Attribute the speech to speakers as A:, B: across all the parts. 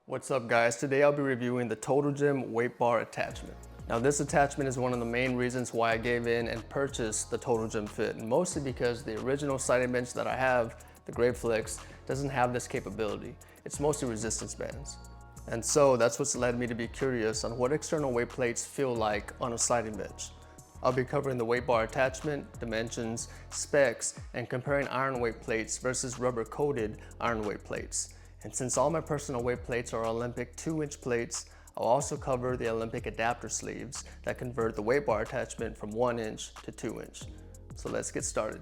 A: What's up guys, today I'll be reviewing the Total Gym weight bar attachment. Now this attachment is one of the main reasons why I gave in and purchased the Total Gym Fit, and mostly because the original sliding bench that I have, the Flex, doesn't have this capability. It's mostly resistance bands. And so that's what's led me to be curious on what external weight plates feel like on a sliding bench. I'll be covering the weight bar attachment, dimensions, specs, and comparing iron weight plates versus rubber coated iron weight plates. And since all my personal weight plates are Olympic 2-inch plates, I'll also cover the Olympic adapter sleeves that convert the weight bar attachment from 1-inch to 2-inch. So let's get started.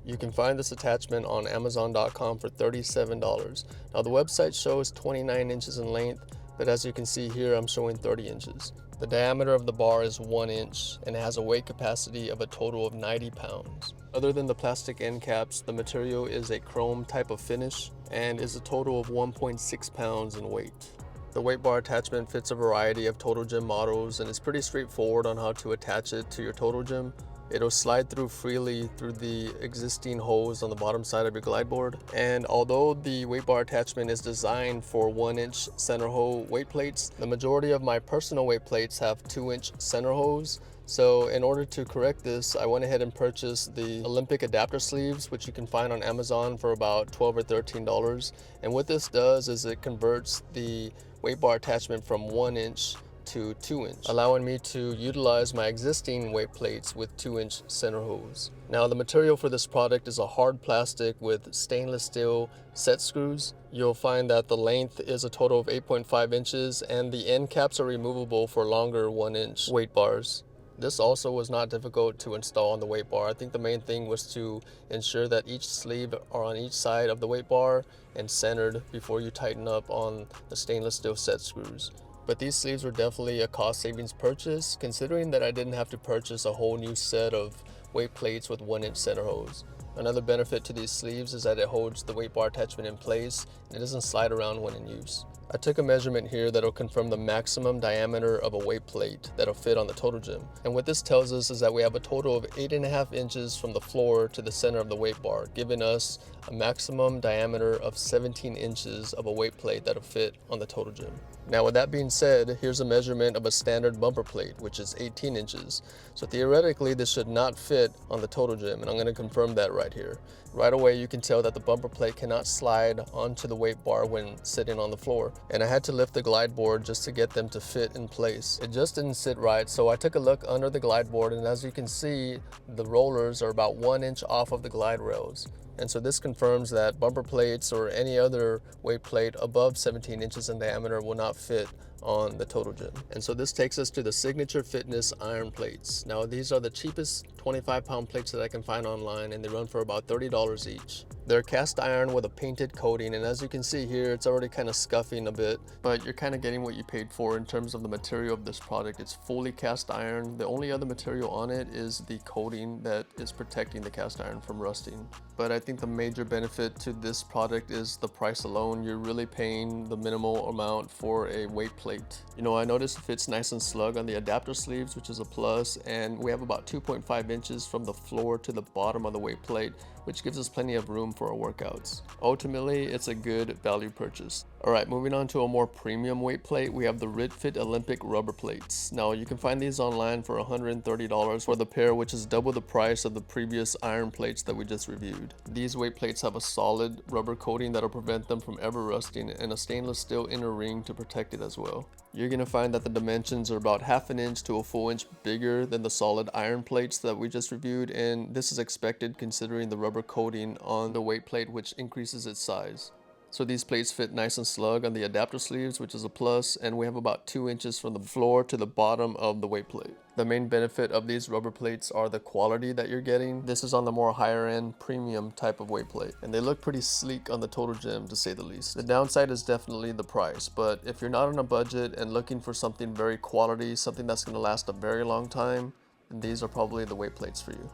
A: You can find this attachment on Amazon.com for $37. Now the website shows 29 inches in length, but as you can see here, I'm showing 30 inches. The diameter of the bar is 1 inch and it has a weight capacity of a total of 90 pounds. Other than the plastic end caps, the material is a chrome type of finish and is a total of 1.6 pounds in weight. The weight bar attachment fits a variety of Total Gym models and is pretty straightforward on how to attach it to your Total Gym. It'll slide through freely through the existing holes on the bottom side of your glide board. And although the weight bar attachment is designed for 1-inch center hole weight plates, the majority of my personal weight plates have 2-inch center holes. So in order to correct this, I went ahead and purchased the Olympic adapter sleeves, which you can find on Amazon for about $12 or $13. And what this does is it converts the weight bar attachment from 1-inch to 2-inch, allowing me to utilize my existing weight plates with 2-inch center holes. Now the material for this product is a hard plastic with stainless steel set screws. You'll find that the length is a total of 8.5 inches and the end caps are removable for longer 1-inch weight bars. This also was not difficult to install on the weight bar. I think the main thing was to ensure that each sleeve are on each side of the weight bar and centered before you tighten up on the stainless steel set screws. But these sleeves were definitely a cost savings purchase, considering that I didn't have to purchase a whole new set of weight plates with 1-inch center holes. Another benefit to these sleeves is that it holds the weight bar attachment in place and it doesn't slide around when in use. I took a measurement here that'll confirm the maximum diameter of a weight plate that'll fit on the Total Gym. And what this tells us is that we have a total of 8.5 inches from the floor to the center of the weight bar, giving us a maximum diameter of 17 inches of a weight plate that'll fit on the Total Gym. Now with that being said, here's a measurement of a standard bumper plate, which is 18 inches. So theoretically, this should not fit on the Total Gym, and I'm going to confirm that right here. Right away, you can tell that the bumper plate cannot slide onto the weight bar when sitting on the floor. And I had to lift the glide board just to get them to fit in place. It just didn't sit right, so I took a look under the glide board, and as you can see, the rollers are about 1 inch off of the glide rails. And so this confirms that bumper plates or any other weight plate above 17 inches in diameter will not fit on the Total Gym. And so this takes us to the Signature Fitness iron plates. Now these are the cheapest 25-pound plates that I can find online, and they run for about $30 each. They're cast iron with a painted coating, and as you can see here, it's already kind of scuffing a bit, but you're kind of getting what you paid for in terms of the material of this product. It's fully cast iron. The only other material on it is the coating that is protecting the cast iron from rusting. But I think the major benefit to this product is the price alone. You're really paying the minimal amount for a weight plate. You know, I noticed it fits nice and snug on the adapter sleeves, which is a plus, and we have about 2.5 inches from the floor to the bottom of the weight plate, which gives us plenty of room for our workouts. Ultimately, it's a good value purchase. Alright, moving on to a more premium weight plate, we have the RidFit Olympic rubber plates. Now you can find these online for $130 for the pair, which is double the price of the previous iron plates that we just reviewed. These weight plates have a solid rubber coating that'll prevent them from ever rusting, and a stainless steel inner ring to protect it as well. You're going to find that the dimensions are about 1/2 inch to a full inch bigger than the solid iron plates that we just reviewed, and this is expected considering the rubber coating on the weight plate, which increases its size. So these plates fit nice and snug on the adapter sleeves, which is a plus, and we have about 2 inches from the floor to the bottom of the weight plate. The main benefit of these rubber plates are the quality that you're getting. This is on the more higher end premium type of weight plate, and they look pretty sleek on the Total Gym, to say the least. The downside is definitely the price, but if you're not on a budget and looking for something very quality, something that's going to last a very long time, then these are probably the weight plates for you.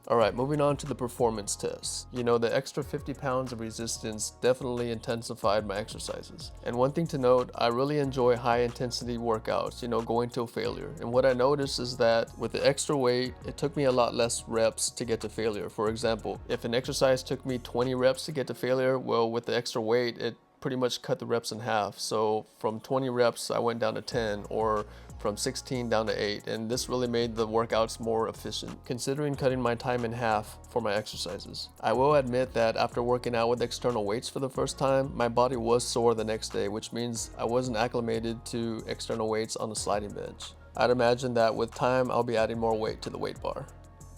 A: Alright, moving on to the performance test. You know, the extra 50 pounds of resistance definitely intensified my exercises. And one thing to note, I really enjoy high intensity workouts, you know, going till failure. And what I noticed is that with the extra weight, it took me a lot less reps to get to failure. For example, if an exercise took me 20 reps to get to failure, well, with the extra weight, it pretty much cut the reps in half. So from 20 reps, I went down to 10, or from 16 down to 8, and this really made the workouts more efficient, considering cutting my time in half for my exercises. I will admit that after working out with external weights for the first time, my body was sore the next day, which means I wasn't acclimated to external weights on the sliding bench. I'd imagine that with time, I'll be adding more weight to the weight bar.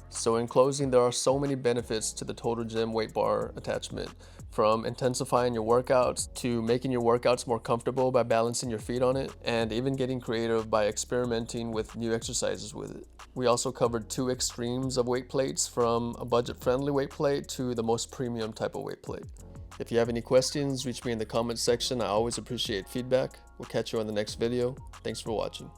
A: So in closing, there are so many benefits to the Total Gym weight bar attachment, from intensifying your workouts to making your workouts more comfortable by balancing your feet on it, and even getting creative by experimenting with new exercises with it. We also covered 2 extremes of weight plates, from a budget-friendly weight plate to the most premium type of weight plate. If you have any questions, reach me in the comments section. I always appreciate feedback. We'll catch you on the next video. Thanks for watching.